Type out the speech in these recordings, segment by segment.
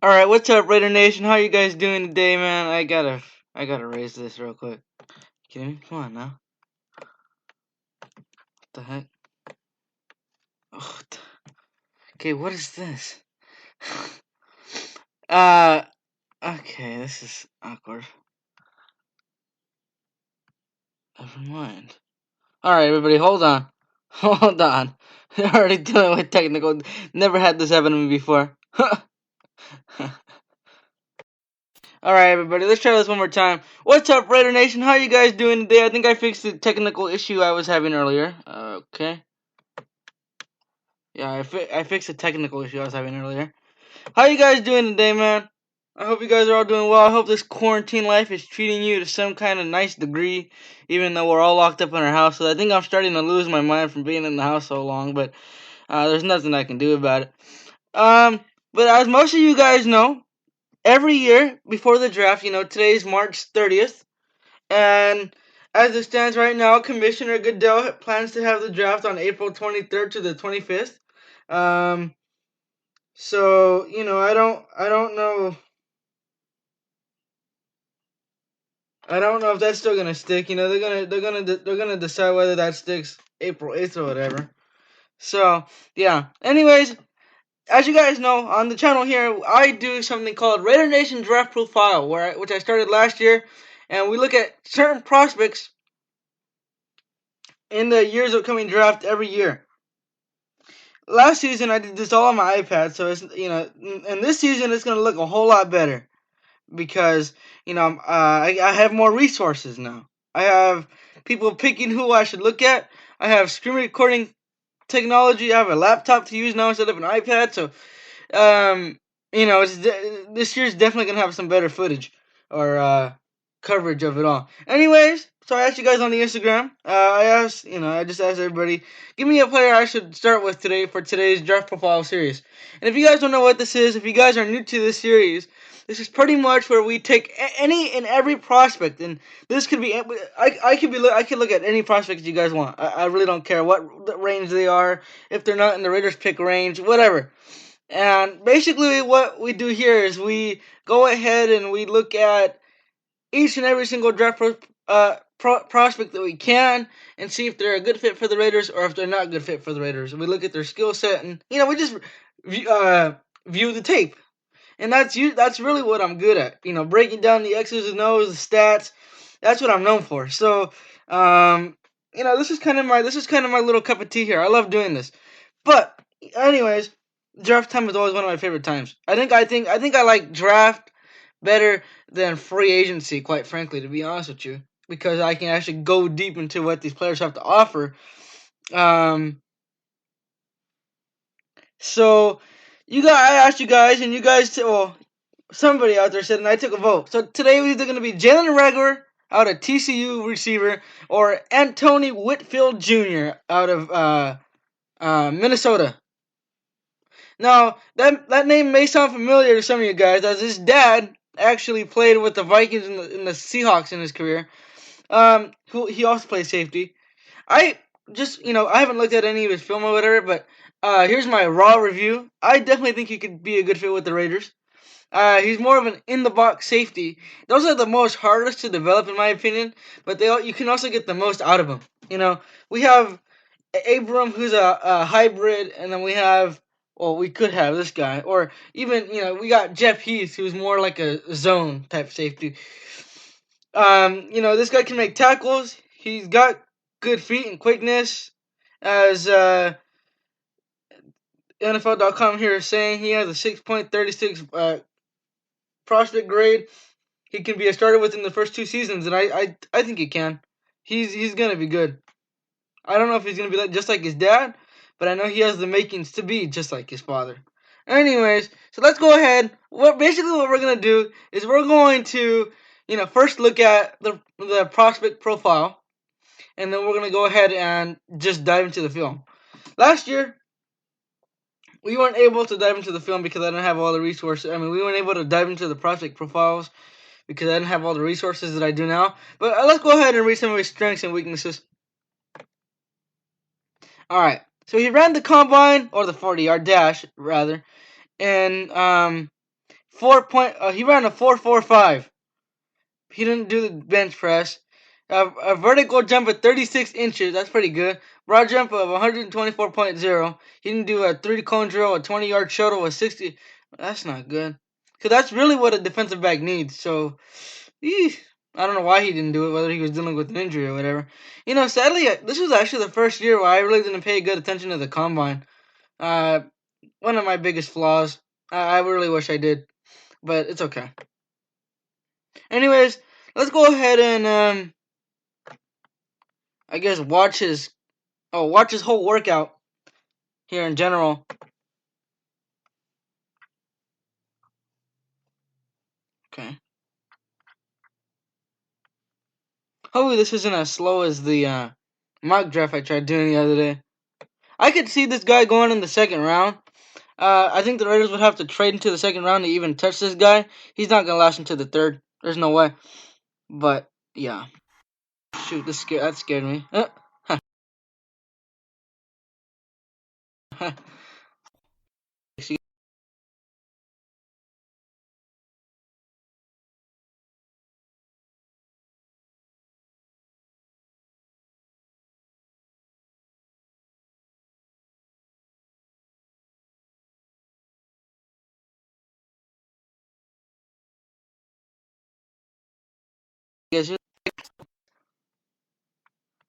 All right, what's up, Raidernation? How you guys doing today, man? I gotta raise this real quick. Kidding me? Come on now. What the heck? Oh, okay, what is this? uh, okay, this is awkward. Never mind. All right, everybody, hold on, hold on. We're already dealing with technical. Never had this happen to me before. All right, everybody, let's try this one more time. What's up, Raider Nation? How you guys doing today? I think I fixed the technical issue I was having earlier. Okay. Yeah, I fixed the technical issue I was having earlier. How you guys doing today, man? I hope you guys are all doing well. I hope this quarantine life is treating you to some kind of nice degree, even though we're all locked up in our house. So I think I'm starting to lose my mind from being in the house so long, but there's nothing I can do about it. Um, but as most of you guys know, every year before the draft, today's March 30th, and as it stands right now, Commissioner Goodell plans to have the draft on April 23rd to the 25th. Um, so I don't know. I don't know if that's still gonna stick. They're gonna decide whether that sticks April 8th or whatever. So yeah. Anyways, as you guys know, on the channel here, I do something called Raidernation Draft Profile, which I started last year, and we look at certain prospects in the year's upcoming draft every year. Last season I did this all on my iPad, so and this season it's gonna look a whole lot better because I have more resources now. I have people picking who I should look at. I have screen recording technology. I have a laptop to use now instead of an iPad. So this year's definitely gonna have some better footage or coverage of it all. Anyways, so I asked you guys on the Instagram. I just asked everybody, give me a player I should start with today for today's draft profile series. And if you guys don't know what this is, if you guys are new to this series, this is pretty much where we take any and every prospect, and this could be I could look at any prospect you guys want. I really don't care what range they are, if they're not in the Raiders pick range, whatever. And basically, what we do here is we go ahead and we look at each and every single draft prospect that we can and see if they're a good fit for the Raiders or if they're not a good fit for the Raiders. And we look at their skill set and we just view the tape. And that's really what I'm good at. Breaking down the X's and O's, the stats. That's what I'm known for. So, this is kind of my little cup of tea here. I love doing this. But anyways, draft time is always one of my favorite times. I like draft better than free agency, quite frankly, to be honest with you, because I can actually go deep into what these players have to offer. So I asked you guys, and you guys, somebody out there said, and I took a vote. So today was either going to be Jalen Reagor out of TCU receiver or Antione Winfield Jr. out of Minnesota. Now, that name may sound familiar to some of you guys, as his dad actually played with the Vikings and the Seahawks in his career. He also played safety. I I haven't looked at any of his film or whatever, but here's my raw review. I definitely think he could be a good fit with the Raiders. He's more of an in-the-box safety. Those are the most hardest to develop, in my opinion, but you can also get the most out of them. We have Abram, who's a hybrid, and then we could have this guy, or even we got Jeff Heath, who's more like a zone type safety. This guy can make tackles. He's got good feet and quickness, as NFL.com here is saying. He has a 6.36 prospect grade. He can be a starter within the first 2 seasons, and I think he can. He's gonna be good. I don't know if he's gonna be just like his dad, but I know he has the makings to be just like his father. Anyways, so let's go ahead. What we're gonna do is we're going to first look at the prospect profile, and then we're gonna go ahead and just dive into the film. Last year, we weren't able to dive into the film because I didn't have all the resources. I mean, we weren't able to dive into the prospect profiles because I didn't have all the resources that I do now. But let's go ahead and read some of his strengths and weaknesses. All right. So he ran the combine, or the 40-yard dash, rather, in He ran a 4.45. He didn't do the bench press. A vertical jump of 36 inches. That's pretty good. Broad jump of 124.0. He didn't do a 3-cone drill, a 20-yard shuttle, a 60. That's not good. Because that's really what a defensive back needs. So, I don't know why he didn't do it, whether he was dealing with an injury or whatever. Sadly, this was actually the first year where I really didn't pay good attention to the combine. One of my biggest flaws. I really wish I did. But it's okay. Anyways, let's go ahead and I guess watch his whole workout here in general. Okay. Hopefully this isn't as slow as the mock draft I tried doing the other day. I could see this guy going in the second round. I think the Raiders would have to trade into the second round to even touch this guy. He's not gonna last into the third. There's no way. But yeah. Shoot, that scared me.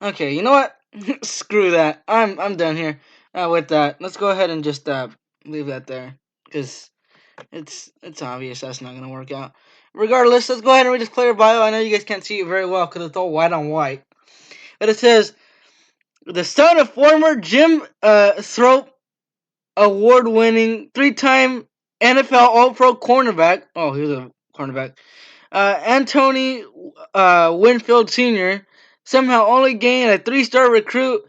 Okay, you know what? Screw that. I'm done here with that. Let's go ahead and just leave that there because it's obvious that's not gonna work out. Regardless, let's go ahead and read this player bio. I know you guys can't see it very well because it's all white on white, but it says the son of former Jim Thrope award-winning 3-time NFL All-Pro cornerback. Oh, he was a cornerback. Antione Winfield Jr. somehow only gained a 3-star recruit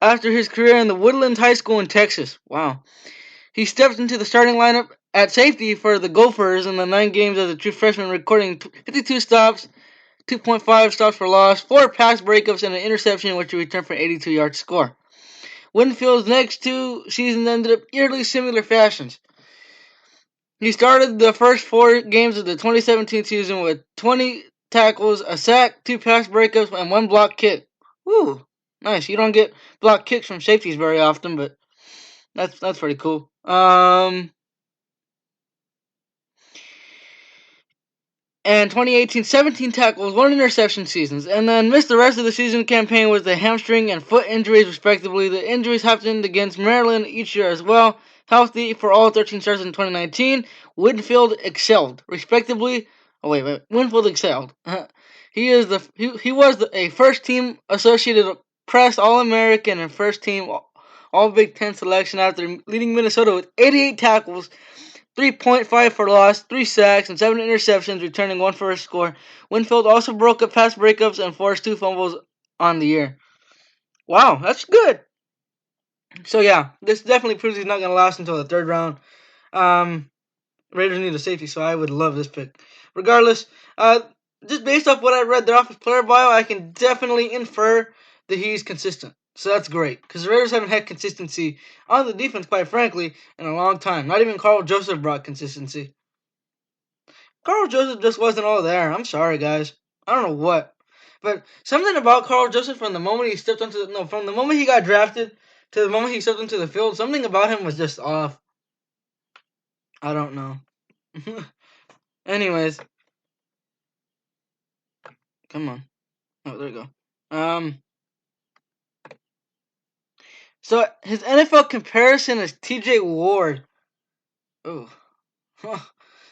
after his career in the Woodlands High School in Texas. Wow. He stepped into the starting lineup at safety for the Gophers in the 9 games as a true freshman, recording 52 stops, 2.5 stops for loss, 4 pass breakups, and an interception, which he returned for an 82-yard score. Winfield's next 2 seasons ended up eerily similar fashions. He started the first 4 games of the 2017 season with 20 tackles, a sack, 2 pass breakups, and 1 block kick. Woo, nice. You don't get block kicks from safeties very often, but that's pretty cool. And 2018, 17 tackles, 1 interception seasons, and then missed the rest of the season campaign with the hamstring and foot injuries, respectively. The injuries happened against Maryland each year as well. Healthy for all 13 starts in 2019. Winfield excelled, respectively. Oh wait, Winfield excelled. He was a first-team Associated Press All-American and first-team All Big Ten selection after leading Minnesota with 88 tackles, 3.5 for loss, 3 sacks, and 7 interceptions, returning 1 for a score. Winfield also broke up pass breakups and forced 2 fumbles on the year. Wow, that's good. So yeah, this definitely proves he's not going to last until the 3rd round. Raiders need a safety, so I would love this pick. Regardless, just based off what I read there off his player bio, I can definitely infer that he's consistent. So that's great, because the Raiders haven't had consistency on the defense, quite frankly, in a long time. Not even Carl Joseph brought consistency. Carl Joseph just wasn't all there. I'm sorry, guys. I don't know what. But something about Carl Joseph from the moment he stepped from the moment he got drafted to the moment he stepped into the field, something about him was just off. I don't know. Anyways. Come on. Oh, there you go. So his NFL comparison is TJ Ward. Oh.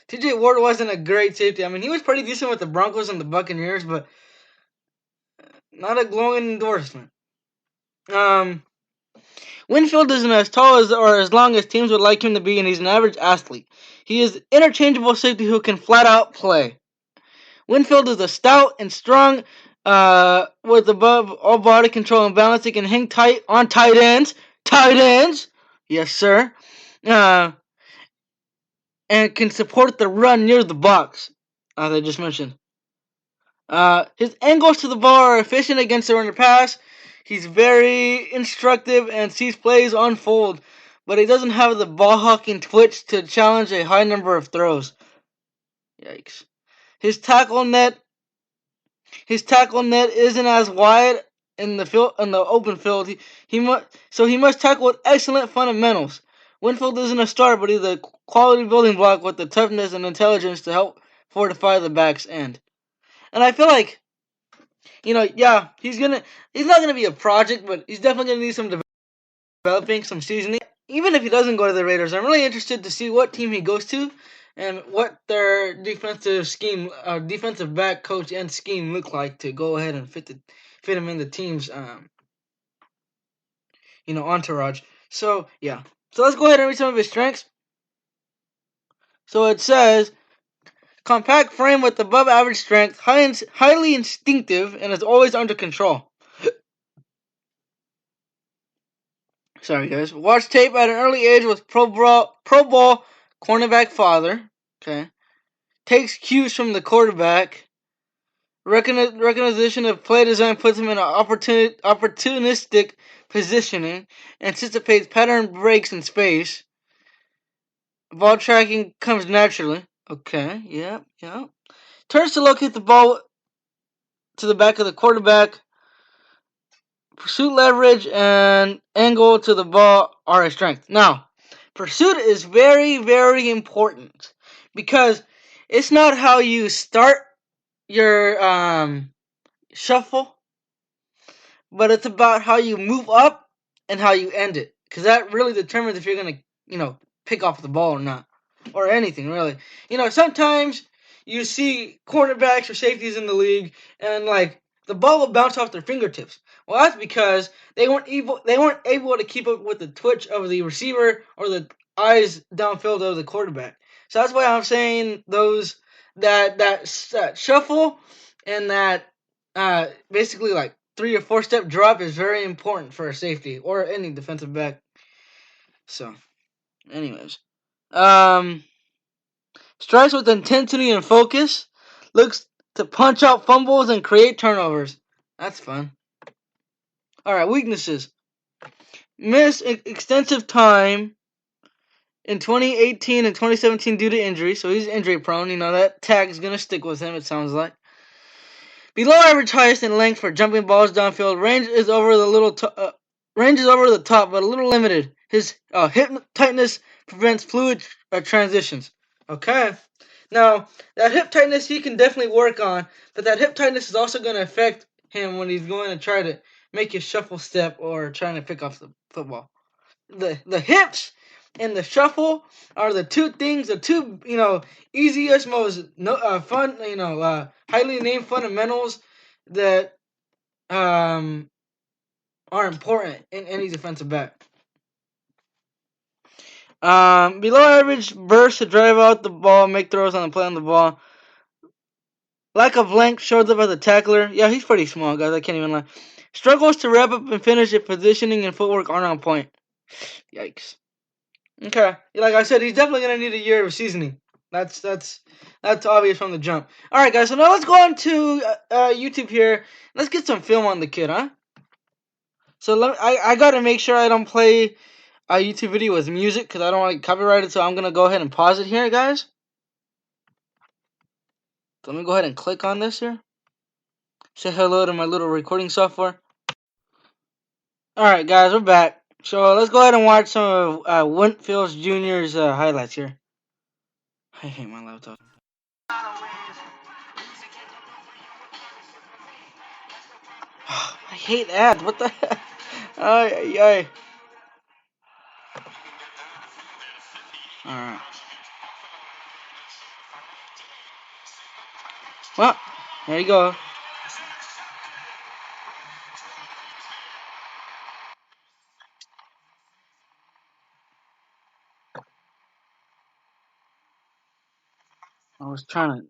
TJ Ward wasn't a great safety. I mean, he was pretty decent with the Broncos and the Buccaneers, but not a glowing endorsement. Winfield isn't as tall as or as long as teams would like him to be, and he's an average athlete. He is interchangeable safety who can flat out play. Winfield is a stout and strong, with above all body control and balance. He can hang tight on tight ends. Tight ends, yes sir. And can support the run near the box, as I just mentioned. His angles to the ball are efficient against the run or pass. He's very instructive and sees plays unfold, but he doesn't have the ball hawking twitch to challenge a high number of throws. Yikes. His tackle net isn't as wide in the open field. He must tackle with excellent fundamentals. Winfield isn't a star, but he's a quality building block with the toughness and intelligence to help fortify the back's end. And I feel like, yeah, he's not gonna be a project, but he's definitely gonna need some developing, some seasoning. Even if he doesn't go to the Raiders, I'm really interested to see what team he goes to and what their defensive back coach and scheme look like to go ahead and fit him in the team's entourage. So yeah. So let's go ahead and read some of his strengths. So it says compact frame with above average strength, highly instinctive, and is always under control. Sorry guys. Watched tape at an early age with Pro Bowl cornerback father. Okay. Takes cues from the quarterback. Recognition of play design puts him in an opportunistic positioning. Anticipates pattern breaks in space. Ball tracking comes naturally. Okay, yeah. Turns to locate the ball to the back of the quarterback. Pursuit leverage and angle to the ball are a strength. Now, pursuit is very, very important because it's not how you start your shuffle, but it's about how you move up and how you end it, because that really determines if you're gonna, pick off the ball or not, or anything really. Sometimes you see cornerbacks or safeties in the league, and like the ball will bounce off their fingertips. Well, that's because they weren't able to keep up with the twitch of the receiver or the eyes downfield of the quarterback. So that's why I'm saying that shuffle and that basically like 3 or 4 step drop is very important for a safety or any defensive back. So, anyways, strikes with intensity and focus. Looks to punch out fumbles and create turnovers. That's fun. All right, weaknesses. Missed extensive time in 2018 and 2017 due to injury, so he's injury prone. That tag is gonna stick with him. It sounds like. Below average height and length for jumping balls downfield. Range is over the top, but a little limited. His hip tightness prevents fluid transitions. Okay. Now, that hip tightness he can definitely work on, but that hip tightness is also going to affect him when he's going to try to make his shuffle step or trying to pick off the football. The hips and the shuffle are the two easiest, most fun, highly named fundamentals that are important in any defensive back. Below average burst to drive out the ball, make throws on the play on the ball. Lack of length shows up as a tackler. Yeah, he's pretty small, guys. I can't even lie. Struggles to wrap up and finish if positioning and footwork aren't on point. Yikes. Okay, like I said, he's definitely gonna need a year of seasoning. That's obvious from the jump. All right, guys. So now let's go on to YouTube here. Let's get some film on the kid, huh? So I gotta make sure I don't play a YouTube video with music because I don't want to copyright it. So I'm gonna go ahead and pause it here, guys. So let me go ahead and click on this here. Say hello to my little recording software. All right, guys, we're back. So let's go ahead and watch some of Winfield Jr.'s highlights here. I hate my laptop. I hate ads. What the heck? Alright. Alright. Well, there you go. I was trying to.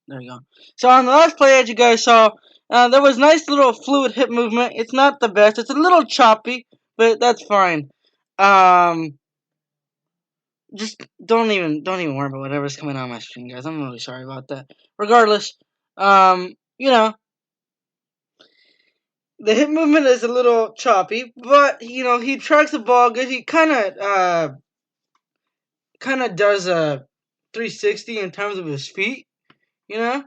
There you go. So on the last play, as you guys saw, there was nice little fluid hip movement. It's not the best. It's a little choppy, but that's fine. Just don't even worry about whatever's coming on my screen, guys. I'm really sorry about that. Regardless, the hip movement is a little choppy, but he tracks the ball good. He kind of does a 360 in terms of his feet. You know,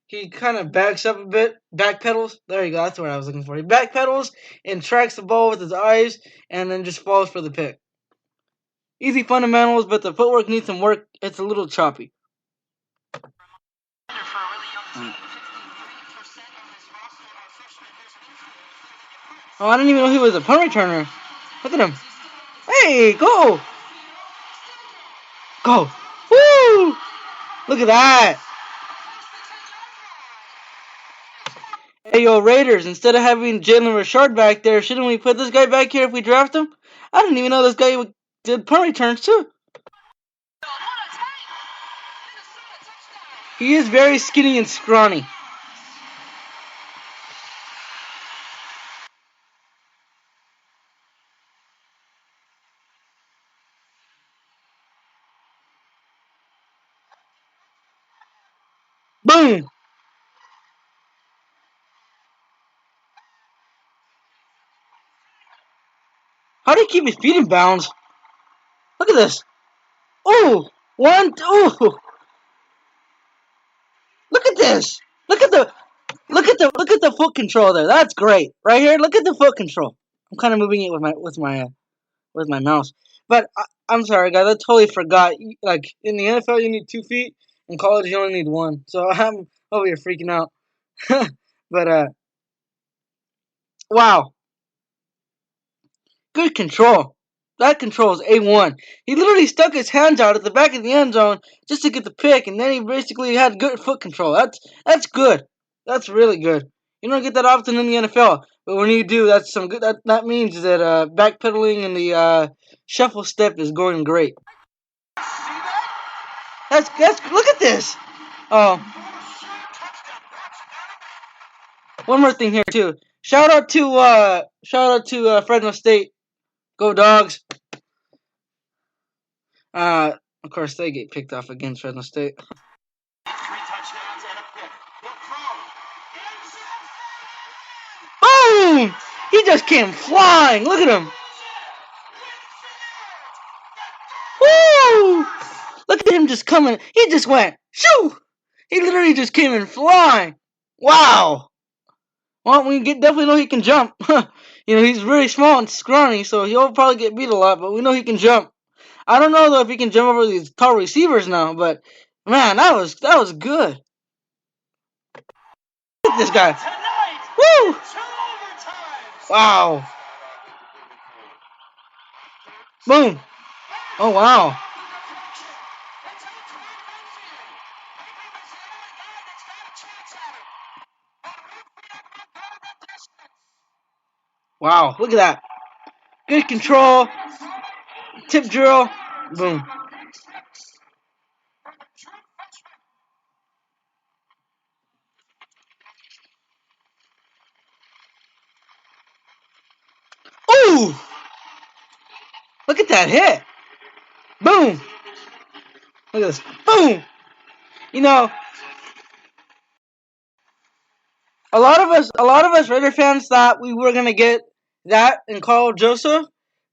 he kind of backs up a bit, backpedals. There you go. That's what I was looking for. He backpedals and tracks the ball with his eyes, and then just falls for the pick. Easy fundamentals, but the footwork needs some work. It's a little choppy. Oh, I didn't even know he was a punt returner. Look at him. Hey, go! Go! Woo! Look at that! Hey, yo, Raiders, instead of having Jalen Richard back there, shouldn't we put this guy back here if we draft him? I didn't even know this guy did punt returns, too. He is very skinny and scrawny. Boom! How do you keep his feet in bounds? Look at this. Ooh! One, ooh! Look at this! Look at the foot control there. That's great. Right here, look at the foot control. I'm kind of moving it with my mouse. But I'm sorry, guys. I totally forgot. Like in the NFL, you need 2 feet. In college, you only need 1. So I'm over here freaking out. But wow, good control. That control is A1. He literally stuck his hands out at the back of the end zone just to get the pick, and then he basically had good foot control. That's good. That's really good. You don't get that often in the NFL, but when you do, that's some good. That means that backpedaling and the shuffle step is going great. That's look at this. Oh, one more thing here too. Shout out to Fresno State. Go Dogs. Of course they get picked off against Fresno State. Boom! He just came flying. Look at him. Woo! Look at him just coming. He just went shoo. He literally just came in flying. Wow. Well, we definitely know he can jump. He's really small and scrawny, so he'll probably get beat a lot, but we know he can jump. I don't know though if he can jump over these tall receivers now, but man, that was good. Look at this guy. Woo! Wow. Boom. Oh wow. Wow, look at that. Good control. Tip drill. Boom. Ooh! Look at that hit. Boom. Look at this. Boom. You know, a lot of us Raider fans thought we were gonna get that in Carl Joseph,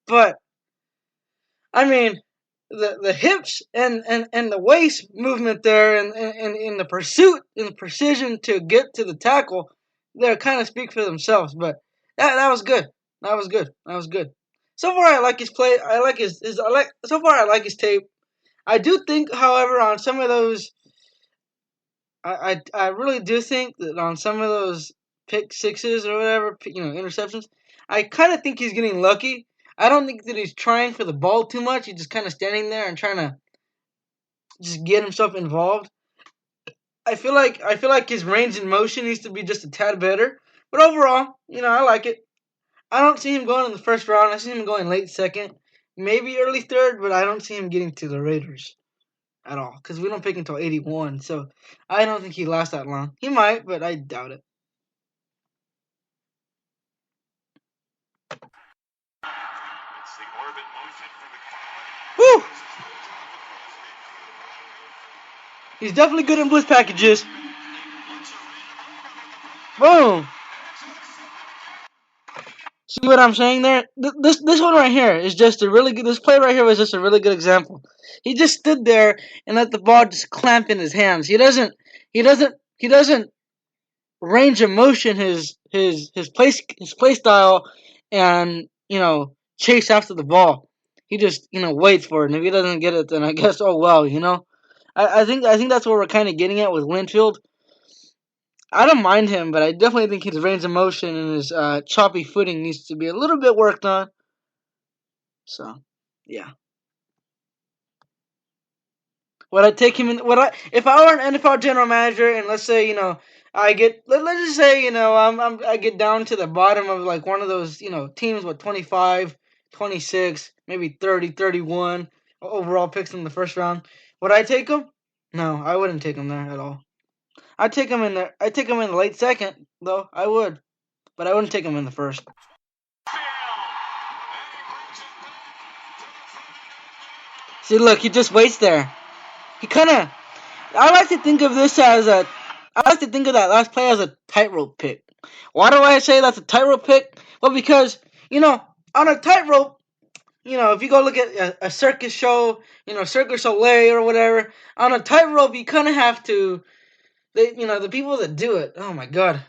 but I mean, the hips and the waist movement there and the pursuit and the precision to get to the tackle, they kind of speak for themselves. But that was good. That was good. That was good. So far, I like his play. I like his I like. So far, I like his tape. I do think, however, on some of those, I really do think that on some of those pick sixes or whatever, interceptions, I kind of think he's getting lucky. I don't think that he's trying for the ball too much. He's just kind of standing there and trying to just get himself involved. I feel like his range in motion needs to be just a tad better. But overall, I like it. I don't see him going in the first round. I see him going late second, maybe early third, but I don't see him getting to the Raiders at all because we don't pick until 81. So I don't think he lasts that long. He might, but I doubt it. Woo! He's definitely good in blitz packages. Boom! See what I'm saying there? This one right here is just a really good. This play right here was just a really good example. He just stood there and let the ball just clamp in his hands. He doesn't range of motion his play style and chase after the ball. He just waits for it, and if he doesn't get it, then I guess oh well. I think that's what we're kind of getting at with Winfield. I don't mind him, but I definitely think his range of motion and his choppy footing needs to be a little bit worked on. So, yeah. Would I take him in? Would I, if I were an NFL general manager, and let's say I get let's just say I get down to the bottom of like one of those teams with 25, 26, maybe 30, 31 overall picks in the first round. Would I take him? No, I wouldn't take him there at all. I'd take him in there. I'd take him in the late second, though. I would, but I wouldn't take him in the first. See, look, he just waits there. He kind of. I like to think of this as a. I like to think of that last play as a tightrope pick. Why do I say that's a tightrope pick? Well, because on a tightrope, if you go look at a circus show, Circus Soleil or whatever, on a tightrope, you kind of have to. The people that do it. Oh my God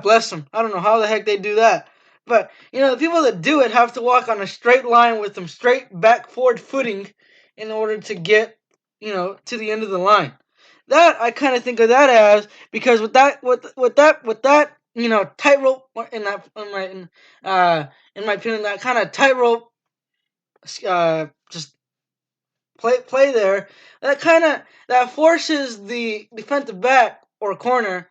bless them. I don't know how the heck they do that. But the people that do it have to walk on a straight line with some straight back forward footing in order to get to the end of the line. That I kind of think of that as because with that tightrope in my opinion, that kind of tightrope just play there, that forces the defensive back or corner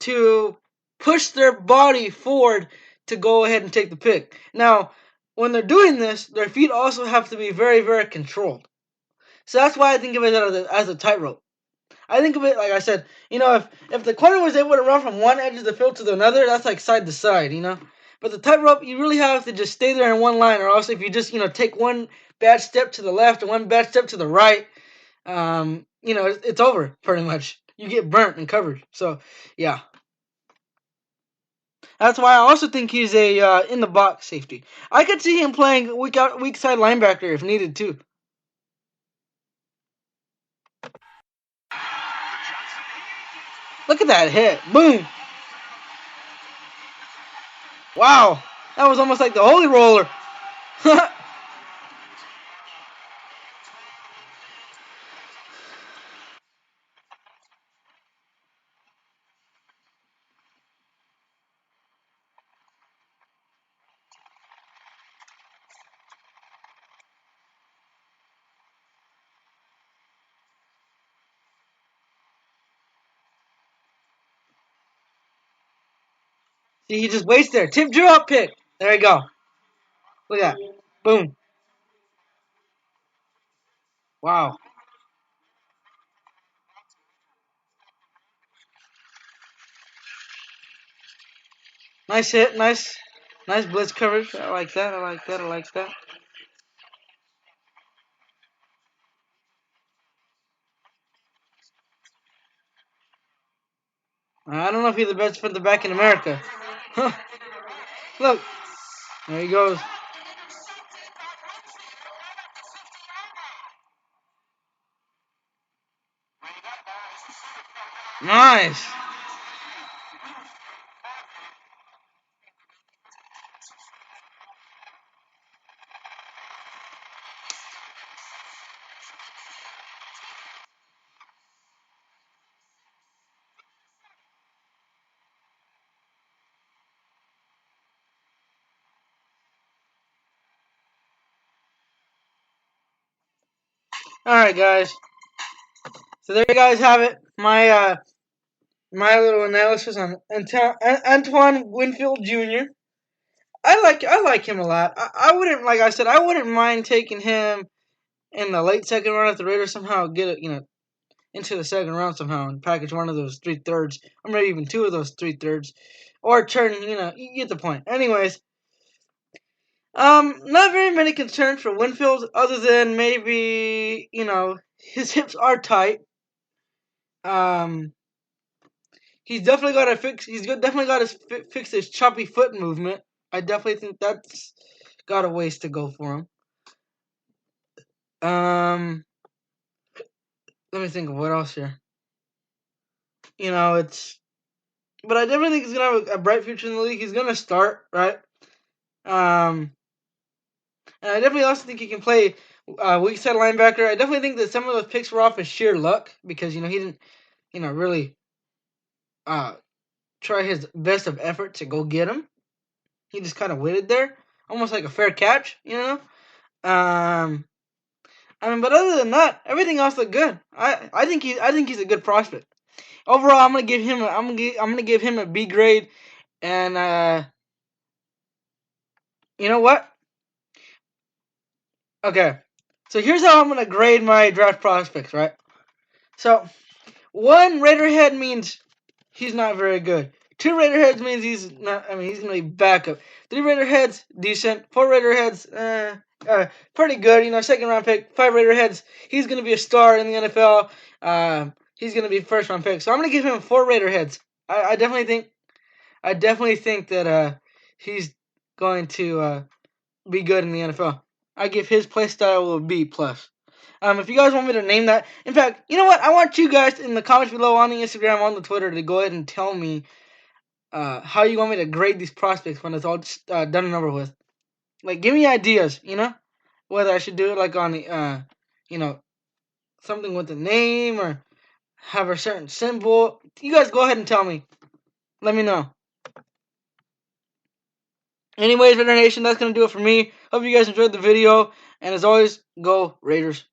to push their body forward to go ahead and take the pick. Now, when they're doing this, their feet also have to be very, very controlled. So that's why I think of it as a tightrope. I think of it like I said, if the corner was able to run from one edge of the field to the another, that's like side to side. But the tightrope, you really have to just stay there in one line, or else if you just take one bad step to the left and one bad step to the right, it's over pretty much. You get burnt and covered. So yeah, that's why I also think he's a in the box safety. I could see him playing weak side linebacker if needed too. Look at that hit! Boom! Wow, that was almost like the holy roller. See, he just waits there. Tip drop pick. There you go. Look at that. Boom. Wow. Nice hit. Nice blitz coverage. I like that. I like that. I like that. I don't know if he's the best defensive back in America. Look, there he goes. Nice. All right, guys. So there you guys have it. My little analysis on Antoine Winfield Jr. I like him a lot. I wouldn't like I said I wouldn't mind taking him in the late second round if the Raiders somehow get it into the second round somehow and package one of those 3/3 or maybe even two of those 3/3 or turn you get the point. Anyways, not very many concerns for Winfield other than maybe his hips are tight. Um, he's definitely got to fix. Definitely got to fix his choppy foot movement. I definitely think that's got a ways to go for him. Um, Let me think of what else here. it's. But I definitely think he's gonna have a bright future in the league. He's gonna start, right? Um, and I definitely also think he can play weak side linebacker. I definitely think that some of those picks were off of sheer luck because he didn't really uh try his best of effort to go get him. He just kind of waited there, almost like a fair catch, Um, but other than that, everything else looked good. I think he's a good prospect. Overall, I'm gonna give him a B grade, and you know what? Okay, so here's how I'm gonna grade my draft prospects. Right. So 1 Raiderhead means he's not very good. 2 Raiderheads means he's not. I mean, he's gonna be backup. 3 Raiderheads decent. 4 Raiderheads pretty good. Second round pick. 5 Raiderheads. He's gonna be a star in the NFL. He's gonna be first round pick. So I'm gonna give him 4 Raiderheads. I definitely think that he's going to be good in the NFL. I give his play style a B plus. If you guys want me to name that, in fact, you know what? I want you guys in the comments below on the Instagram, on the Twitter, to go ahead and tell me how you want me to grade these prospects when it's all done and over with. Like, give me ideas, whether I should do it like on the, something with a name or have a certain symbol. You guys go ahead and tell me. Let me know. Anyways, Raidernation, that's going to do it for me. Hope you guys enjoyed the video. And as always, go Raiders.